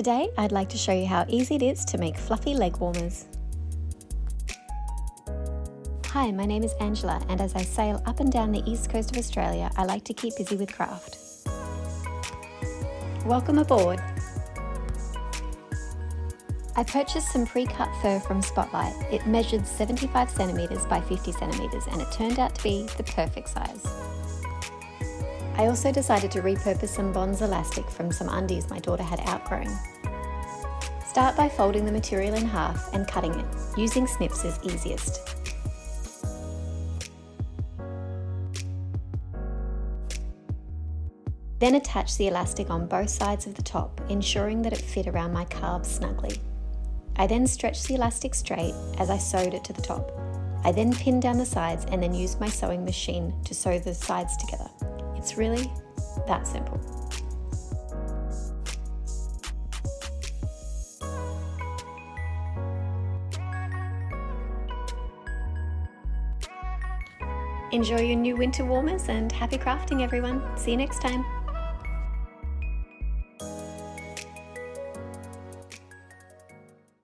Today, I'd like to show you how easy it is to make fluffy leg warmers. Hi, my name is Angela, and as I sail up and down the east coast of Australia, I like to keep busy with craft. Welcome aboard! I purchased some pre-cut fur from Spotlight. It measured 75 centimetres by 50 centimetres and it turned out to be the perfect size. I also decided to repurpose some Bonds elastic from some undies my daughter had outgrown. Start by folding the material in half and cutting it. Using snips is easiest. Then attach the elastic on both sides of the top, ensuring that it fit around my calves snugly. I then stretched the elastic straight as I sewed it to the top. I then pinned down the sides and then used my sewing machine to sew the sides together. It's really that simple. Enjoy your new winter warmers and happy crafting, everyone. See you next time.